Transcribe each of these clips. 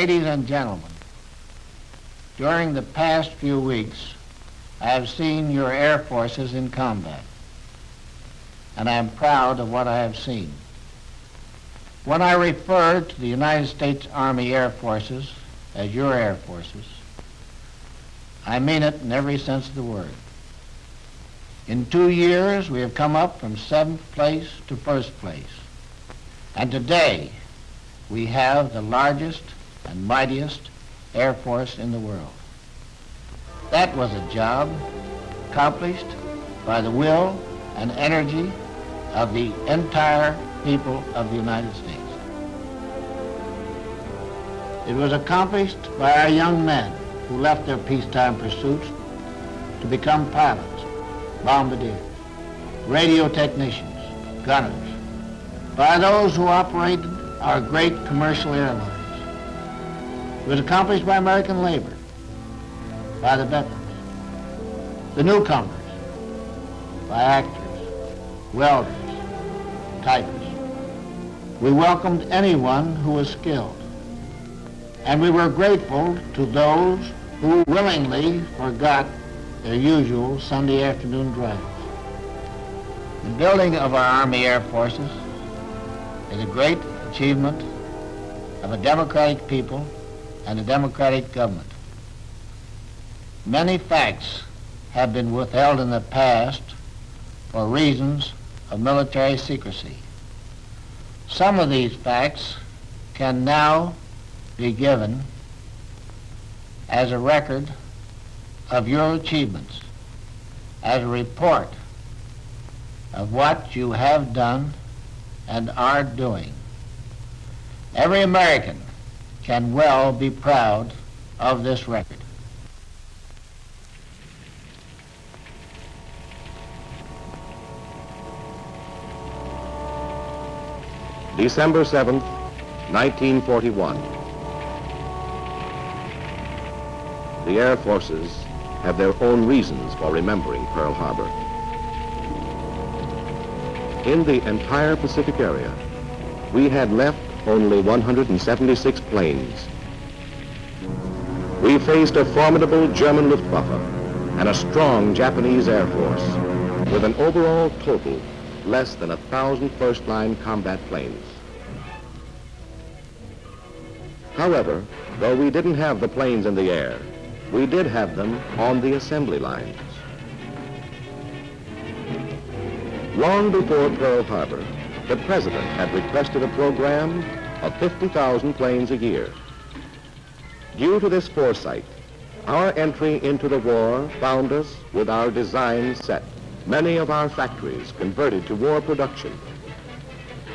Ladies and gentlemen, during the past few weeks, I have seen your air forces in combat, and I am proud of what I have seen. When I refer to the United States Army Air Forces as your air forces, I mean it in every sense of the word. In 2 years, we have come up from 7th place to 1st place. And today, we have the largest and mightiest air force in the world. That was a job accomplished by the will and energy of the entire people of the United States. It was accomplished by our young men who left their peacetime pursuits to become pilots, bombardiers, radio technicians, gunners, by those who operated our great commercial airlines. It was accomplished by American labor, by the veterans, the newcomers, by actors, welders, typists. We welcomed anyone who was skilled, and we were grateful to those who willingly forgot their usual Sunday afternoon drives. The building of our Army Air Forces is a great achievement of a democratic people and a democratic government. Many facts have been withheld in the past for reasons of military secrecy. Some of these facts can now be given as a record of your achievements, as a report of what you have done and are doing. Every American can well be proud of this record. December 7th, 1941. The Air Forces have their own reasons for remembering Pearl Harbor. In the entire Pacific area, we had left only 176 planes. We faced a formidable German Luftwaffe and a strong Japanese Air Force with an overall total less than 1,000 first-line combat planes. However, though we didn't have the planes in the air, we did have them on the assembly lines. Long before Pearl Harbor, the President had requested a program of 50,000 planes a year. Due to this foresight, our entry into the war found us with our designs set, many of our factories converted to war production,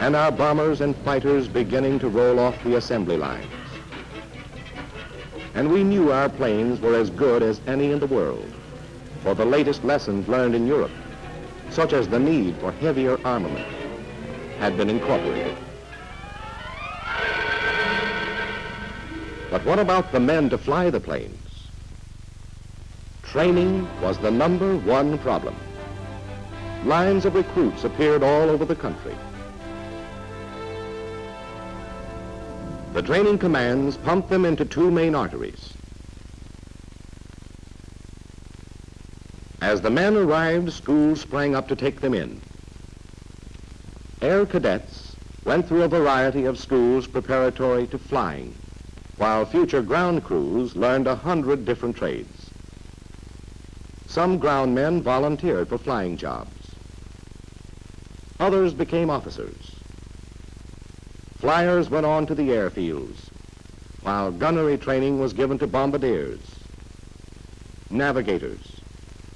and our bombers and fighters beginning to roll off the assembly lines. And we knew our planes were as good as any in the world, for the latest lessons learned in Europe, such as the need for heavier armament, had been incorporated. But what about the men to fly the planes? Training was the #1 problem. Lines of recruits appeared all over the country. The training commands pumped them into 2 main arteries. As the men arrived, schools sprang up to take them in. Air cadets went through a variety of schools preparatory to flying, while future ground crews learned 100 different trades. Some ground men volunteered for flying jobs. Others became officers. Flyers went on to the airfields, while gunnery training was given to bombardiers, navigators,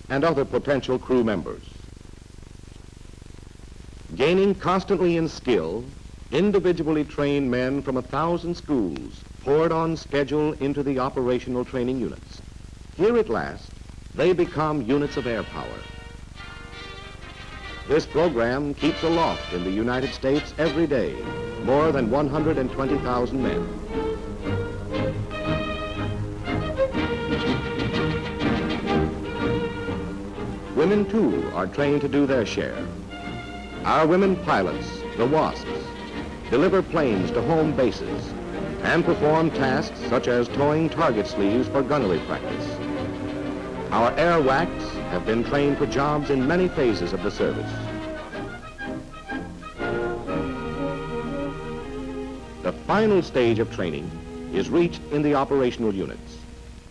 and other potential crew members. Gaining constantly in skill, individually trained men from 1,000 schools poured on schedule into the operational training units. Here at last, they become units of air power. This program keeps aloft in the United States every day more than 120,000 men. Women, too, are trained to do their share. Our women pilots, the WASPs, deliver planes to home bases and perform tasks such as towing target sleeves for gunnery practice. Our air WACs have been trained for jobs in many phases of the service. The final stage of training is reached in the operational units.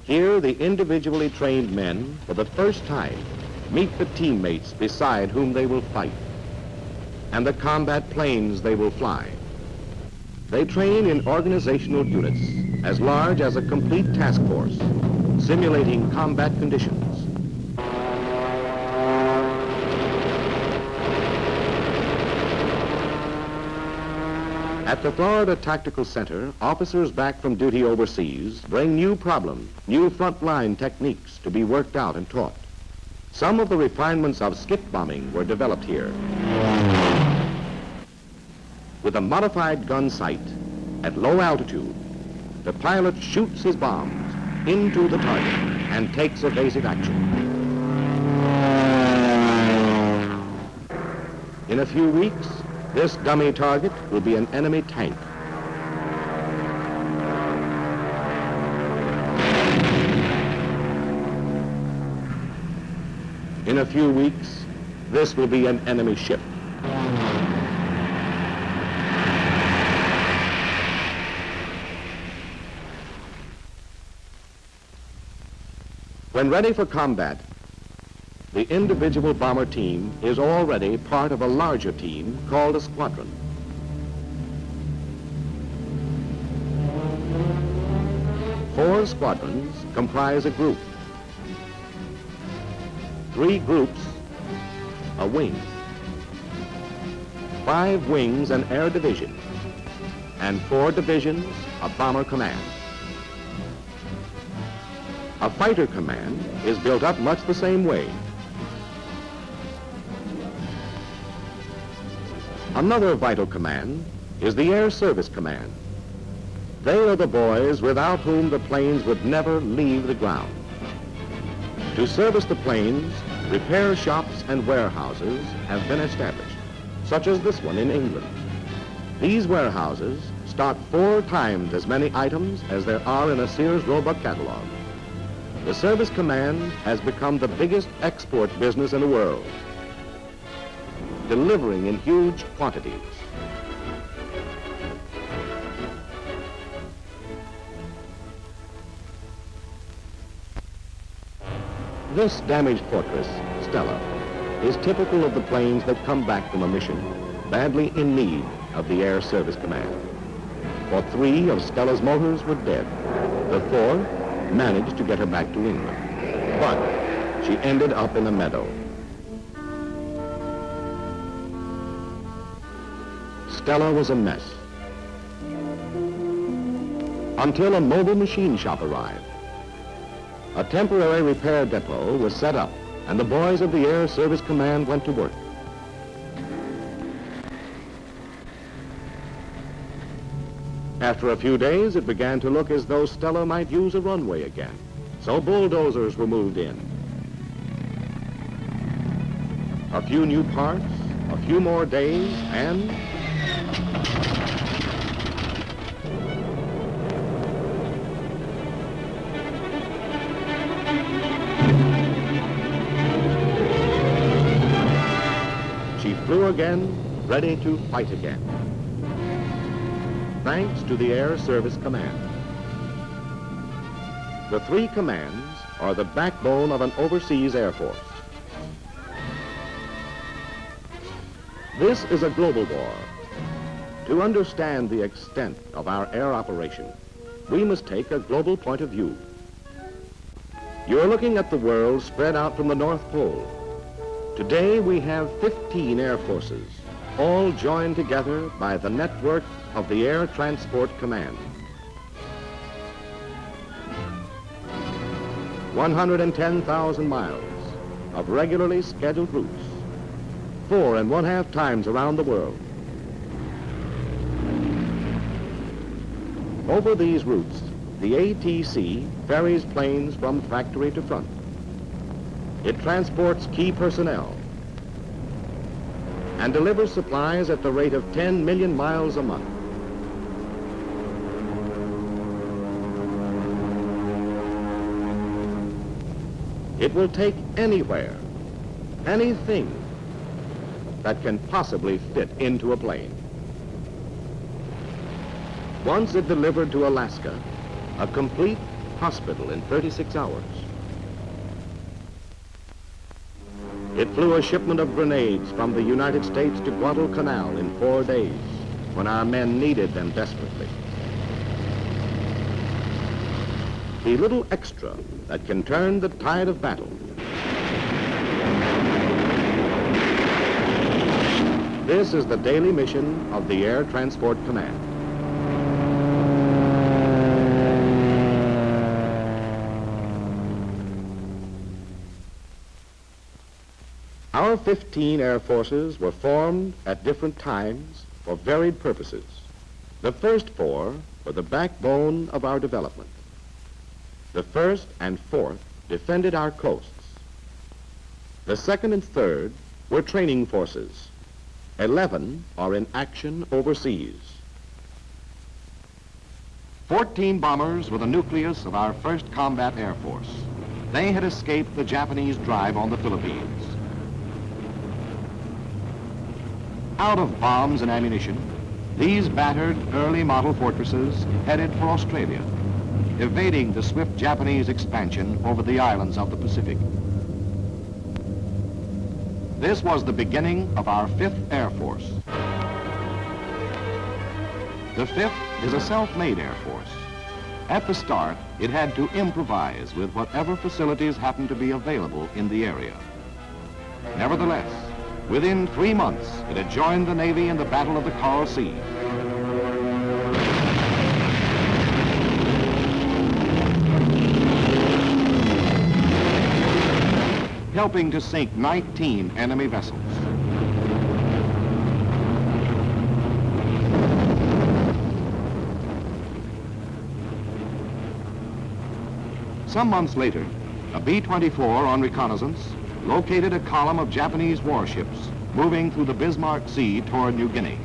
Here, the individually trained men, for the first time, meet the teammates beside whom they will fight and the combat planes they will fly. They train in organizational units as large as a complete task force, simulating combat conditions. At the Florida Tactical Center, officers back from duty overseas bring new problems, new frontline techniques to be worked out and taught. Some of the refinements of skip bombing were developed here. With a modified gun sight at low altitude, the pilot shoots his bombs into the target and takes evasive action. In a few weeks, this dummy target will be an enemy tank. In a few weeks, this will be an enemy ship. When ready for combat, the individual bomber team is already part of a larger team called a squadron. Four squadrons comprise a group. 3 groups, a wing. 5 wings, an air division, and 4 divisions, a bomber command. A fighter command is built up much the same way. Another vital command is the Air Service Command. They are the boys without whom the planes would never leave the ground. To service the planes, repair shops and warehouses have been established, such as this one in England. These warehouses stock 4 times as many items as there are in a Sears Roebuck catalog. The Service Command has become the biggest export business in the world, delivering in huge quantities. This damaged fortress, Stella, is typical of the planes that come back from a mission badly in need of the Air Service Command. For 3 of Stella's motors were dead. The 4th managed to get her back to England, but she ended up in a meadow. Stella was a mess until a mobile machine shop arrived. A temporary repair depot was set up, and the boys of the Air Service Command went to work. After a few days, it began to look as though Stella might use a runway again, so bulldozers were moved in. A few new parts, a few more days, and she flew again, ready to fight again, thanks to the Air Service Command. The 3 commands are the backbone of an overseas air force. This is a global war. To understand the extent of our air operation, we must take a global point of view. You're looking at the world spread out from the North Pole. Today we have 15 air forces, all joined together by the network of the Air Transport Command. 110,000 miles of regularly scheduled routes, 4.5 times around the world. Over these routes, the ATC ferries planes from factory to front. It transports key personnel and delivers supplies at the rate of 10 million miles a month. It will take anywhere, anything that can possibly fit into a plane. Once it delivered to Alaska, a complete hospital in 36 hours. It flew a shipment of grenades from the United States to Guadalcanal in 4 days, when our men needed them desperately. The little extra that can turn the tide of battle. This is the daily mission of the Air Transport Command. Our 15 Air Forces were formed at different times for varied purposes. The first 4 were the backbone of our development. The 1st and 4th defended our coasts. The 2nd and 3rd were training forces. 11 are in action overseas. 14 bombers were the nucleus of our 1st Combat Air Force. They had escaped the Japanese drive on the Philippines. Out of bombs and ammunition, these battered early model fortresses headed for Australia, evading the swift Japanese expansion over the islands of the Pacific. This was the beginning of our 5th Air Force. The 5th is a self-made Air Force. At the start, it had to improvise with whatever facilities happened to be available in the area. Nevertheless, within 3 months, it had joined the Navy in the Battle of the Coral Sea. Helping to sink 19 enemy vessels. Some months later, a B-24 on reconnaissance located a column of Japanese warships moving through the Bismarck Sea toward New Guinea.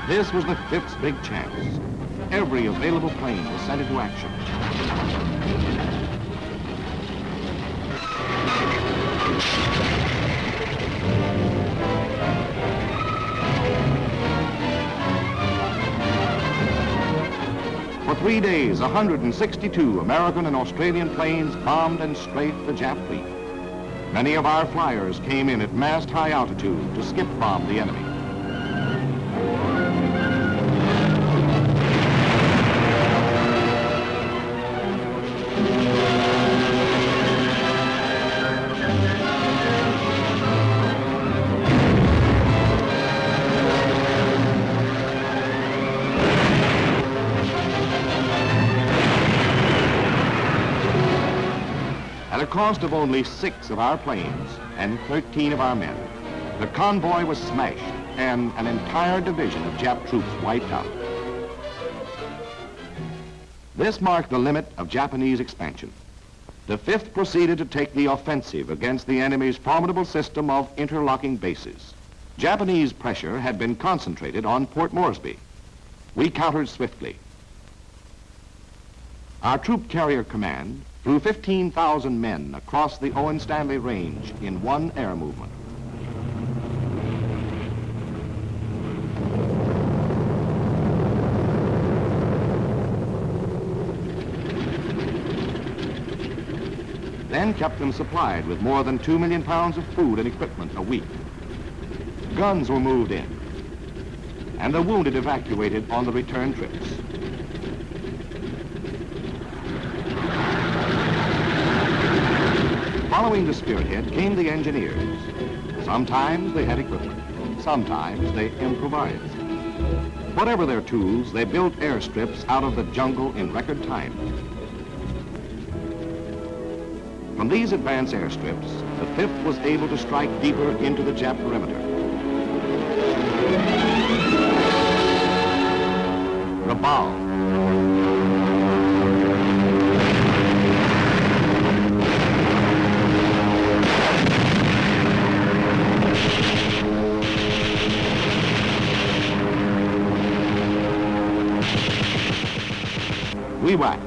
This was the 5th's big chance. Every available plane was sent into action. For 3 days, 162 American and Australian planes bombed and strafed the Jap fleet. Many of our flyers came in at mast-high altitude to skip bomb the enemy. At a cost of only 6 of our planes and 13 of our men, the convoy was smashed and an entire division of Jap troops wiped out. This marked the limit of Japanese expansion. The 5th proceeded to take the offensive against the enemy's formidable system of interlocking bases. Japanese pressure had been concentrated on Port Moresby. We countered swiftly. Our troop carrier command flew 15,000 men across the Owen Stanley Range in one air movement. Then kept them supplied with more than 2 million pounds of food and equipment a week. Guns were moved in, and the wounded evacuated on the return trips. Following the spearhead came the engineers. Sometimes they had equipment, sometimes they improvised. Whatever their tools, they built airstrips out of the jungle in record time. From these advanced airstrips, the 5th was able to strike deeper into the Jap perimeter. Rabaul. Wewak.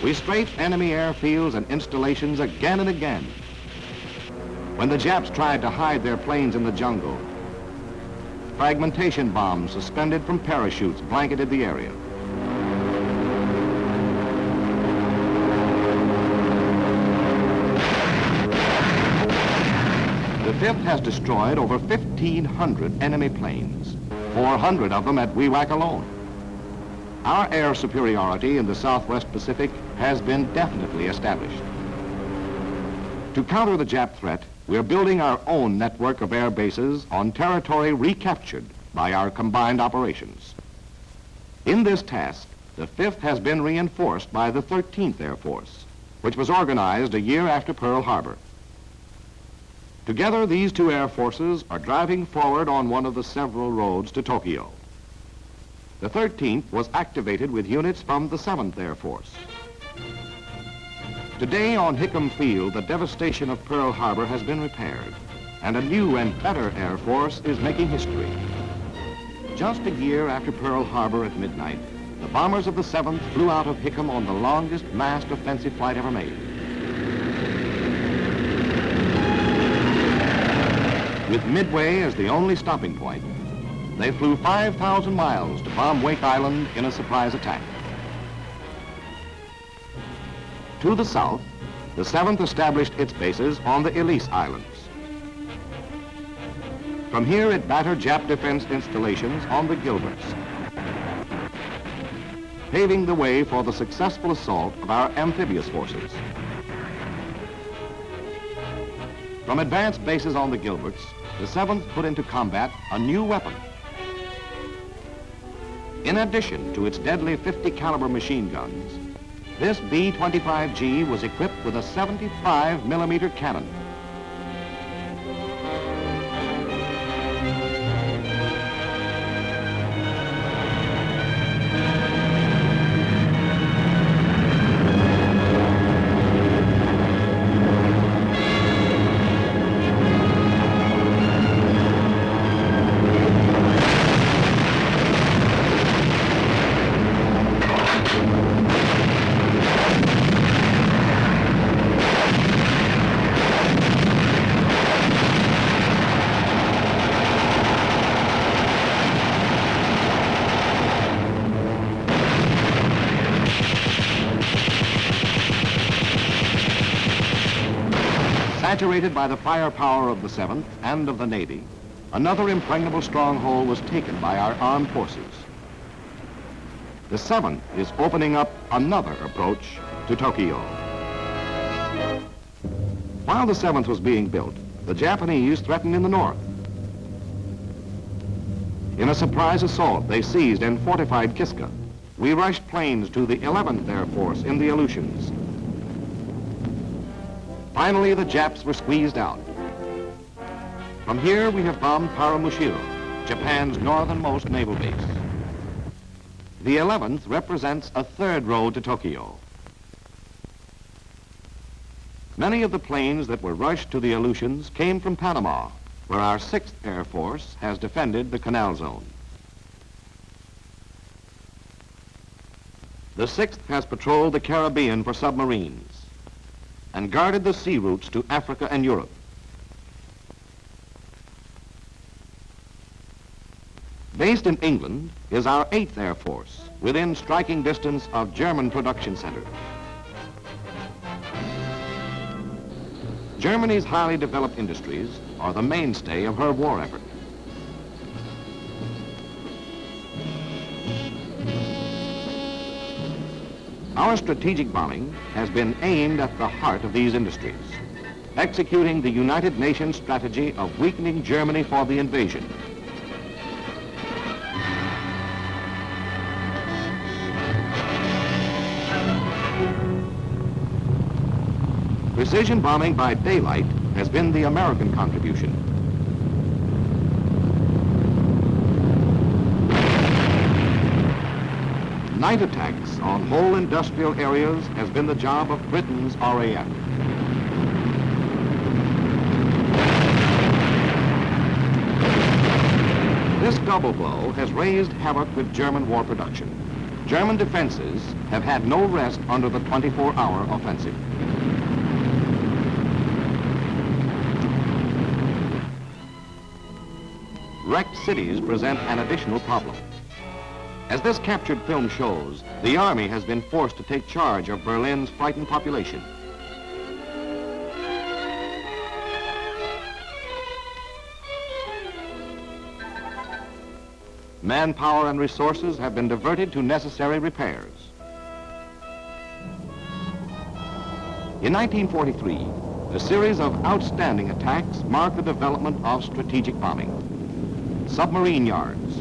We strafe enemy airfields and installations again and again. When the Japs tried to hide their planes in the jungle, fragmentation bombs suspended from parachutes blanketed the area. The 5th has destroyed over 1,500 enemy planes, 400 of them at Wewak alone. Our air superiority in the Southwest Pacific has been definitely established. To counter the Jap threat, we're building our own network of air bases on territory recaptured by our combined operations. In this task, the 5th has been reinforced by the 13th Air Force, which was organized a year after Pearl Harbor. Together, these two air forces are driving forward on one of the several roads to Tokyo. The 13th was activated with units from the 7th Air Force. Today on Hickam Field, the devastation of Pearl Harbor has been repaired, and a new and better Air Force is making history. Just a year after Pearl Harbor at midnight, the bombers of the 7th flew out of Hickam on the longest massed offensive flight ever made. With Midway as the only stopping point, they flew 5,000 miles to bomb Wake Island in a surprise attack. To the south, the 7th established its bases on the Ellice Islands. From here, it battered Jap defense installations on the Gilberts, paving the way for the successful assault of our amphibious forces. From advanced bases on the Gilberts, the 7th put into combat a new weapon. In addition to its deadly 50 caliber machine guns, this B-25G was equipped with a 75 millimeter cannon. Saturated by the firepower of the 7th and of the Navy, another impregnable stronghold was taken by our armed forces. The 7th is opening up another approach to Tokyo. While the 7th was being built, the Japanese threatened in the north. In a surprise assault, they seized and fortified Kiska. We rushed planes to the 11th Air Force in the Aleutians. Finally, the Japs were squeezed out. From here, we have bombed Paramushiro, Japan's northernmost naval base. The 11th represents a third road to Tokyo. Many of the planes that were rushed to the Aleutians came from Panama, where our 6th Air Force has defended the Canal Zone. The 6th has patrolled the Caribbean for submarines and guarded the sea routes to Africa and Europe. Based in England is our 8th Air Force, within striking distance of German production centers. Germany's highly developed industries are the mainstay of her war effort. Our strategic bombing has been aimed at the heart of these industries, executing the United Nations strategy of weakening Germany for the invasion. Precision bombing by daylight has been the American contribution. Night attacks on whole industrial areas has been the job of Britain's RAF. This double blow has raised havoc with German war production, German defenses have had no rest under the 24-hour offensive. Wrecked cities present an additional problem. As this captured film shows, the Army has been forced to take charge of Berlin's frightened population. Manpower and resources have been diverted to necessary repairs. In 1943, a series of outstanding attacks marked the development of strategic bombing. Submarine yards,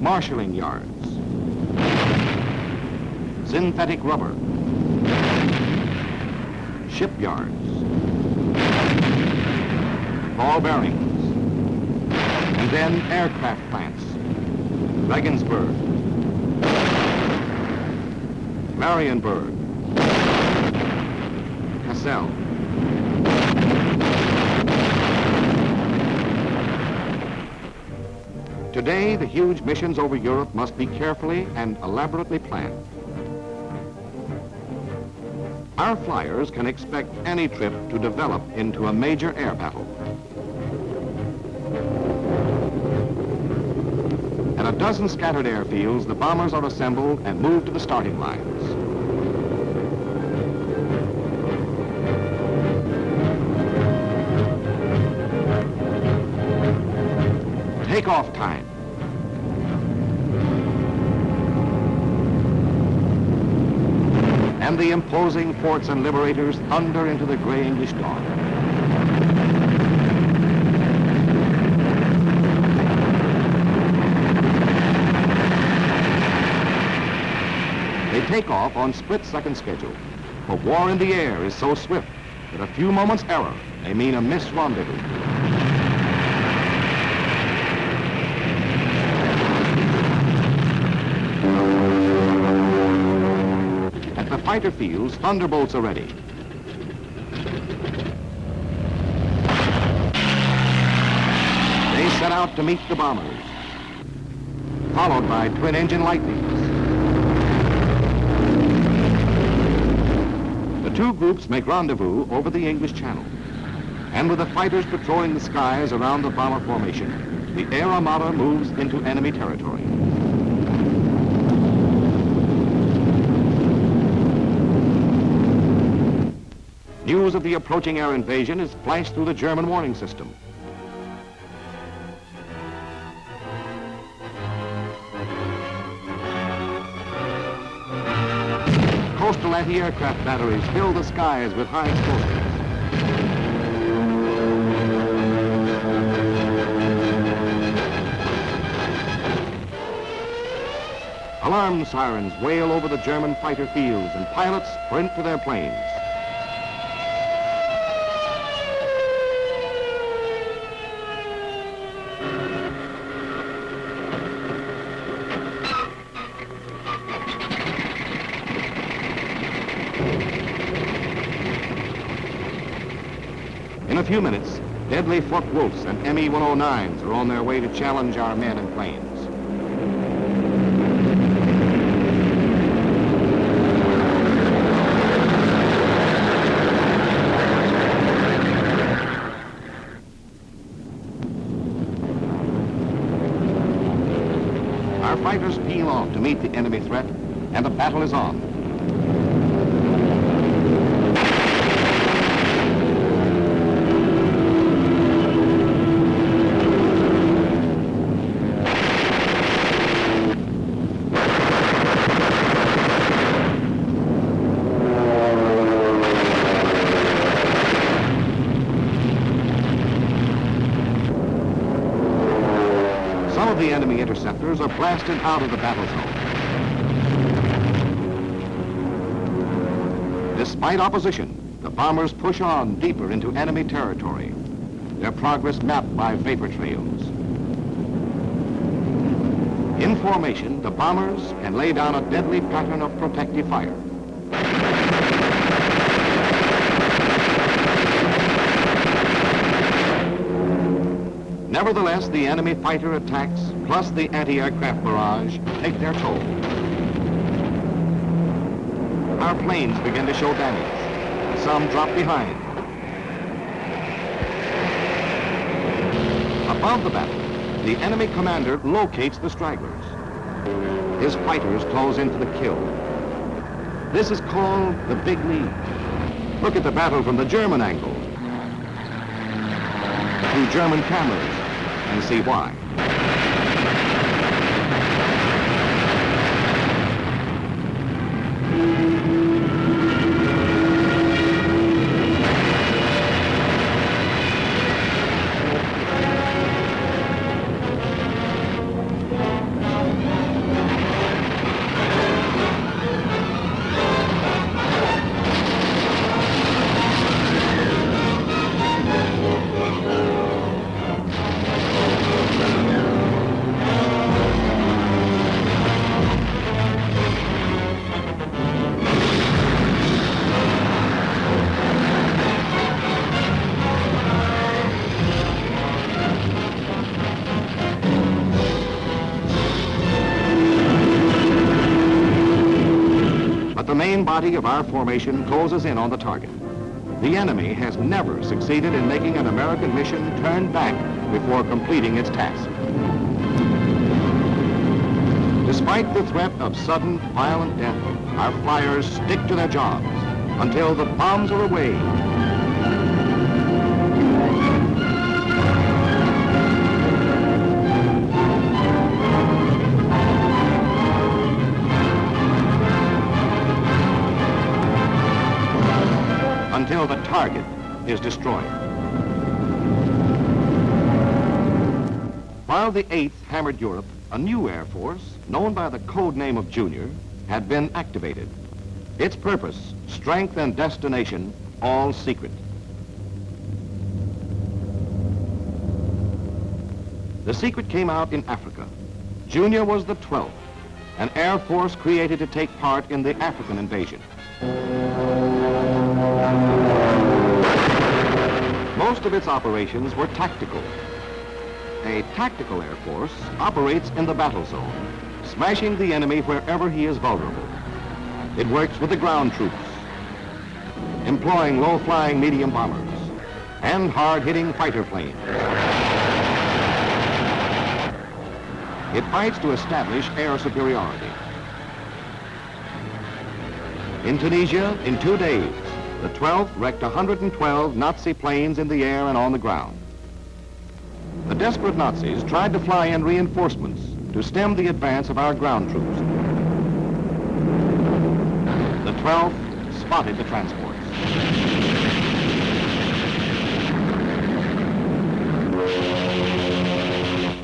marshalling yards, synthetic rubber, shipyards, ball bearings, and then aircraft plants. Regensburg, Marienburg, Kassel. Today, the huge missions over Europe must be carefully and elaborately planned. Our flyers can expect any trip to develop into a major air battle. At a dozen scattered airfields, the bombers are assembled and moved to the starting lines. Takeoff time. And the imposing forts and liberators thunder into the gray English dawn. They take off on split-second schedule. For war in the air is so swift that a few moments' error may mean a missed rendezvous. At the fighter fields, Thunderbolts are ready. They set out to meet the bombers, followed by twin-engine Lightnings. The two groups make rendezvous over the English Channel. And with the fighters patrolling the skies around the bomber formation, the Air Armada moves into enemy territory. News of the approaching air invasion is flashed through the German warning system. Coastal anti-aircraft batteries fill the skies with high explosives. Alarm sirens wail over the German fighter fields and pilots sprint to their planes. In a few minutes, deadly Focke-Wulfs and Me-109s are on their way to challenge our men and planes. Our fighters peel off to meet the enemy threat, and the battle is on. Some of the enemy interceptors are blasted out of the battle zone. Despite opposition, the bombers push on deeper into enemy territory, their progress mapped by vapor trails. In formation, the bombers can lay down a deadly pattern of protective fire. Nevertheless, the enemy fighter attacks, plus the anti-aircraft barrage, take their toll. Our planes begin to show damage. Some drop behind. Above the battle, the enemy commander locates the stragglers. His fighters close into the kill. This is called the big lead. Look at the battle from the German angle, through German cameras, and see why. The main body of our formation closes in on the target. The enemy has never succeeded in making an American mission turn back before completing its task. Despite the threat of sudden, violent death, our flyers stick to their jobs until the bombs are away. Until the target is destroyed. While the 8th hammered Europe, a new Air Force, known by the code name of Junior, had been activated. Its purpose, strength and destination, all secret. The secret came out in Africa. Junior was the 12th, an Air Force created to take part in the African invasion. Most of its operations were tactical. A tactical Air Force operates in the battle zone, smashing the enemy wherever he is vulnerable. It works with the ground troops, employing low-flying medium bombers and hard-hitting fighter planes. It fights to establish air superiority. In Tunisia, in 2 days, the 12th wrecked 112 Nazi planes in the air and on the ground. The desperate Nazis tried to fly in reinforcements to stem the advance of our ground troops. The 12th spotted the transports.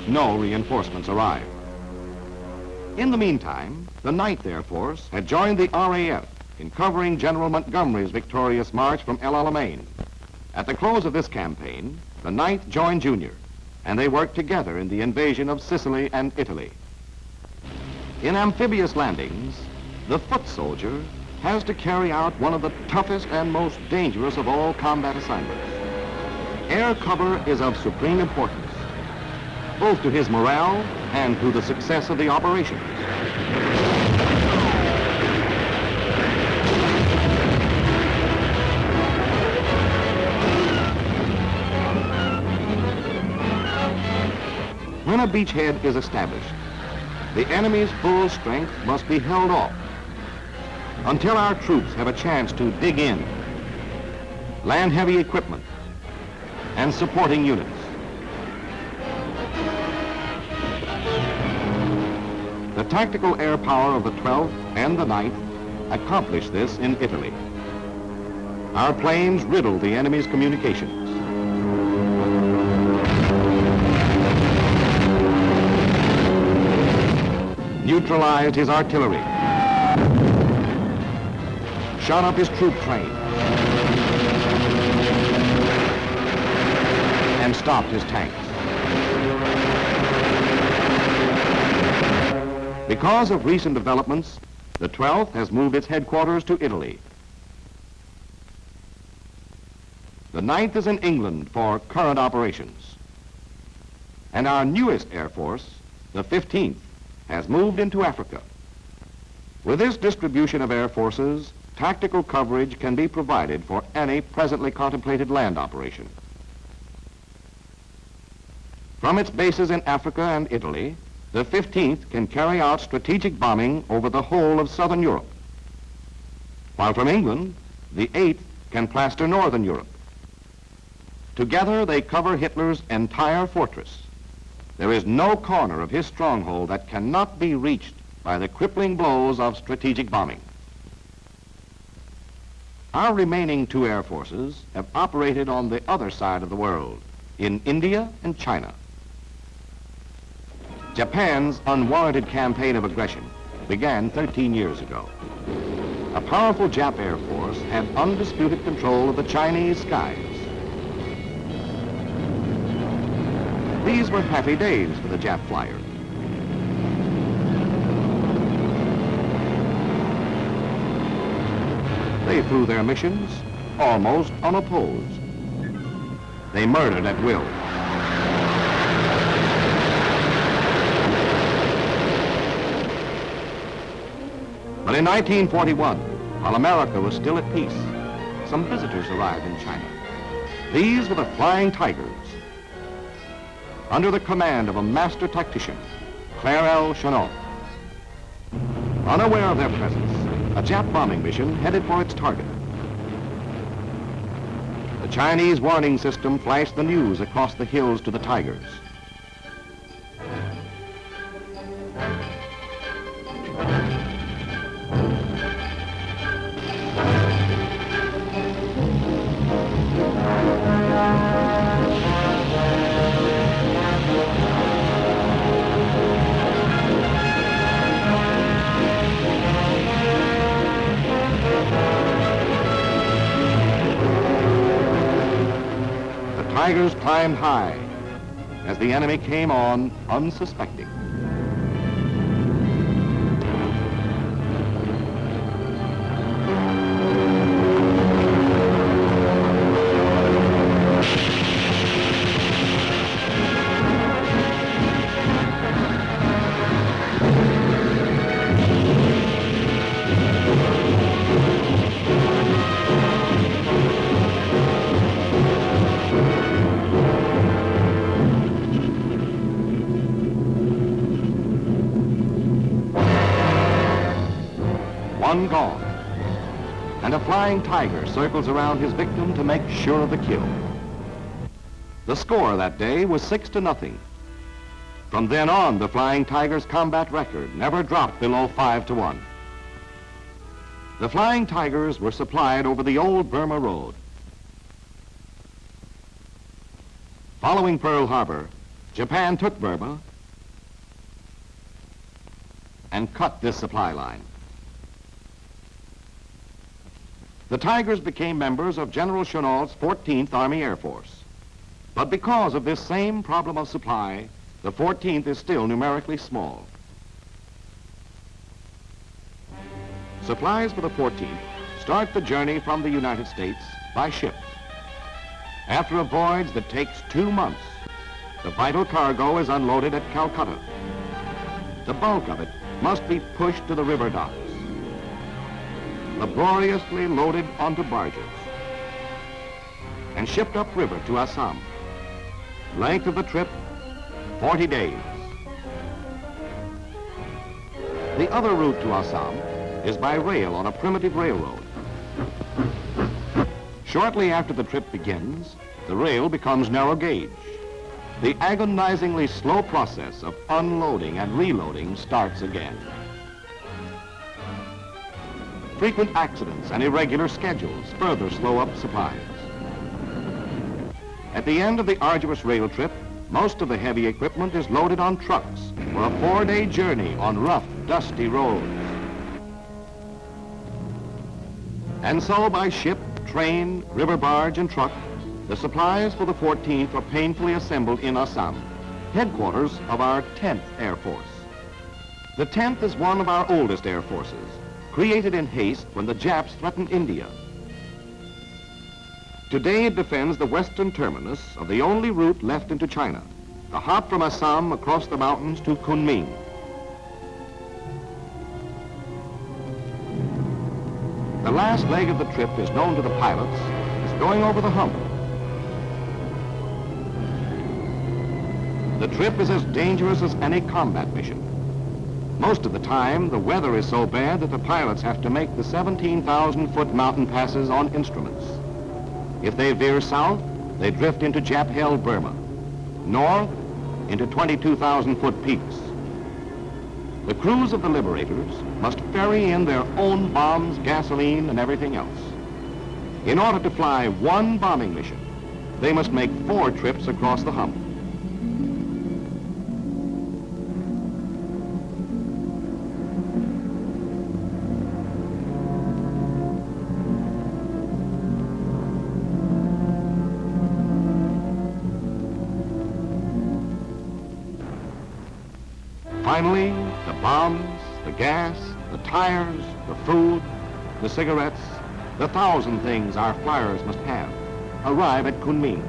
No reinforcements arrived. In the meantime, the 9th Air Force had joined the RAF in covering General Montgomery's victorious march from El Alamein. At the close of this campaign, the 9th joined Junior, and they worked together in the invasion of Sicily and Italy. In amphibious landings, the foot soldier has to carry out one of the toughest and most dangerous of all combat assignments. Air cover is of supreme importance, both to his morale and to the success of the operations. When a beachhead is established, the enemy's full strength must be held off until our troops have a chance to dig in, land heavy equipment, and supporting units. The tactical air power of the 12th and the 9th accomplished this in Italy. Our planes riddled the enemy's communications. Neutralized his artillery, shot up his troop train, and stopped his tanks. Because of recent developments, the 12th has moved its headquarters to Italy. The 9th is in England for current operations. And our newest Air Force, the 15th, has moved into Africa. With this distribution of air forces, tactical coverage can be provided for any presently contemplated land operation. From its bases in Africa and Italy, the 15th can carry out strategic bombing over the whole of southern Europe, while from England, the 8th can plaster northern Europe. Together, they cover Hitler's entire fortress. There is no corner of his stronghold that cannot be reached by the crippling blows of strategic bombing. Our remaining 2 air forces have operated on the other side of the world, in India and China. Japan's unwarranted campaign of aggression began 13 years ago. A powerful Jap Air Force had undisputed control of the Chinese skies. These were happy days for the Jap flyers. They flew their missions almost unopposed. They murdered at will. But in 1941, while America was still at peace, some visitors arrived in China. These were the Flying Tigers, under the command of a master tactician, Claire L. Chennault. Unaware of their presence, a Jap bombing mission headed for its target. The Chinese warning system flashed the news across the hills to the Tigers. Tigers climbed high as the enemy came on unsuspecting. One gone, and a Flying Tiger circles around his victim to make sure of the kill. The score that day was 6-0. From then on, the Flying Tiger's combat record never dropped below 5-1. The Flying Tigers were supplied over the old Burma Road. Following Pearl Harbor, Japan took Burma and cut this supply line. The Tigers became members of General Chennault's 14th Army Air Force. But because of this same problem of supply, the 14th is still numerically small. Supplies for the 14th start the journey from the United States by ship. After a voyage that takes 2 months, the vital cargo is unloaded at Calcutta. The bulk of it must be pushed to the river docks, laboriously loaded onto barges, and shipped upriver to Assam. Length of the trip, 40 days. The other route to Assam is by rail on a primitive railroad. Shortly after the trip begins, the rail becomes narrow gauge. The agonizingly slow process of unloading and reloading starts again. Frequent accidents and irregular schedules further slow up supplies. At the end of the arduous rail trip, most of the heavy equipment is loaded on trucks for a 4-day journey on rough, dusty roads. And so by ship, train, river barge, and truck, the supplies for the 14th are painfully assembled in Assam, headquarters of our 10th Air Force. The 10th is one of our oldest air forces, created in haste when the Japs threatened India. Today it defends the western terminus of the only route left into China, the hop from Assam across the mountains to Kunming. The last leg of the trip is known to the pilots as going over the hump. The trip is as dangerous as any combat mission. Most of the time, the weather is so bad that the pilots have to make the 17,000-foot mountain passes on instruments. If they veer south, they drift into Jap-held Burma. North, into 22,000-foot peaks. The crews of the Liberators must ferry in their own bombs, gasoline, and everything else. In order to fly one bombing mission, they must make 4 trips across the hump. Finally, the bombs, the gas, the tires, the food, the cigarettes, the 1,000 things our flyers must have, arrive at Kunming.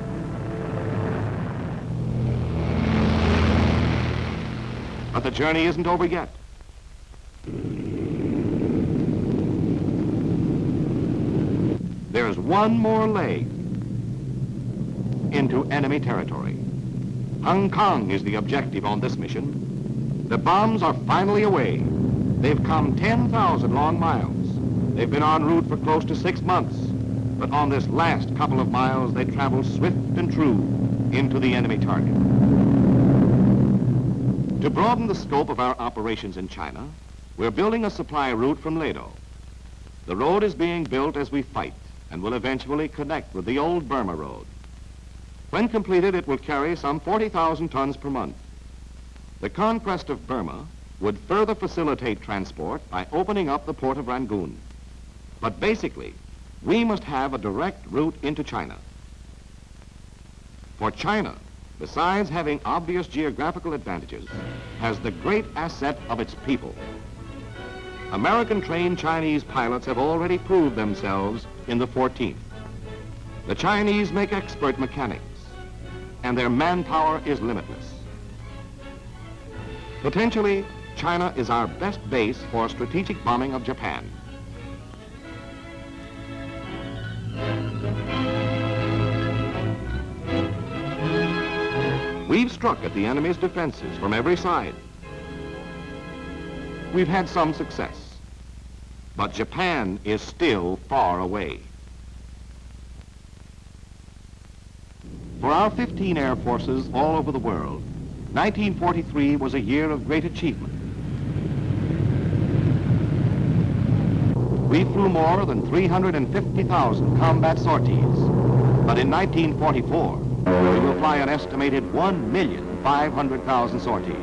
But the journey isn't over yet. There's one more leg into enemy territory. Hong Kong is the objective on this mission. The bombs are finally away. They've come 10,000 long miles. They've been en route for close to 6 months. But on this last couple of miles, they travel swift and true into the enemy target. To broaden the scope of our operations in China, we're building a supply route from Ledo. The road is being built as we fight and will eventually connect with the old Burma Road. When completed, it will carry some 40,000 tons per month. The conquest of Burma would further facilitate transport by opening up the port of Rangoon. But basically, we must have a direct route into China. For China, besides having obvious geographical advantages, has the great asset of its people. American-trained Chinese pilots have already proved themselves in the 14th. The Chinese make expert mechanics, and their manpower is limitless. Potentially, China is our best base for strategic bombing of Japan. We've struck at the enemy's defenses from every side. We've had some success, but Japan is still far away. For our 15 air forces all over the world, 1943 was a year of great achievement. We flew more than 350,000 combat sorties, but in 1944, we will fly an estimated 1,500,000 sorties,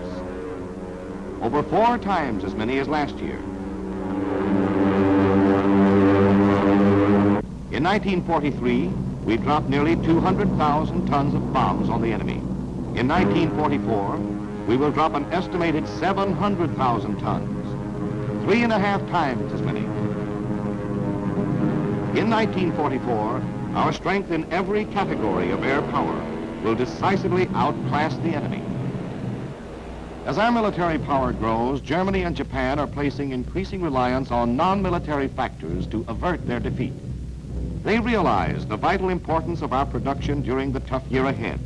over 4 times as many as last year. In 1943, we dropped nearly 200,000 tons of bombs on the enemy. In 1944, we will drop an estimated 700,000 tons, 3.5 times as many. In 1944, our strength in every category of air power will decisively outclass the enemy. As our military power grows, Germany and Japan are placing increasing reliance on non-military factors to avert their defeat. They realize the vital importance of our production during the tough year ahead.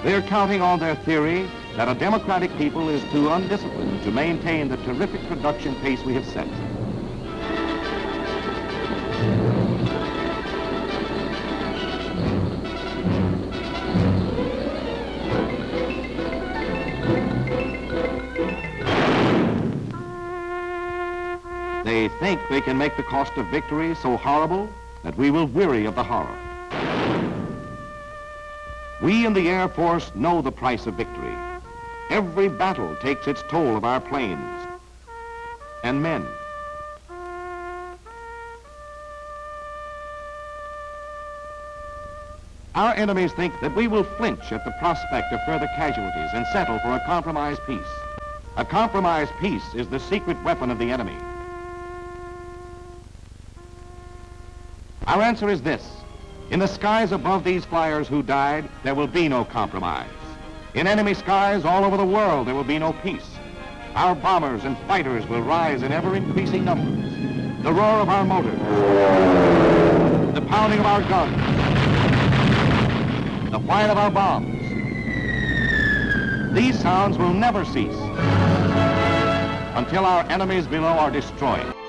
They're counting on their theory that a democratic people is too undisciplined to maintain the terrific production pace we have set. They think they can make the cost of victory so horrible that we will weary of the horror. We in the Air Force know the price of victory. Every battle takes its toll of our planes and men. Our enemies think that we will flinch at the prospect of further casualties and settle for a compromised peace. A compromised peace is the secret weapon of the enemy. Our answer is this: In the skies above these flyers who died, there will be no compromise. In enemy skies all over the world, there will be no peace. Our bombers and fighters will rise in ever-increasing numbers. The roar of our motors, the pounding of our guns, the fire of our bombs. These sounds will never cease until our enemies below are destroyed.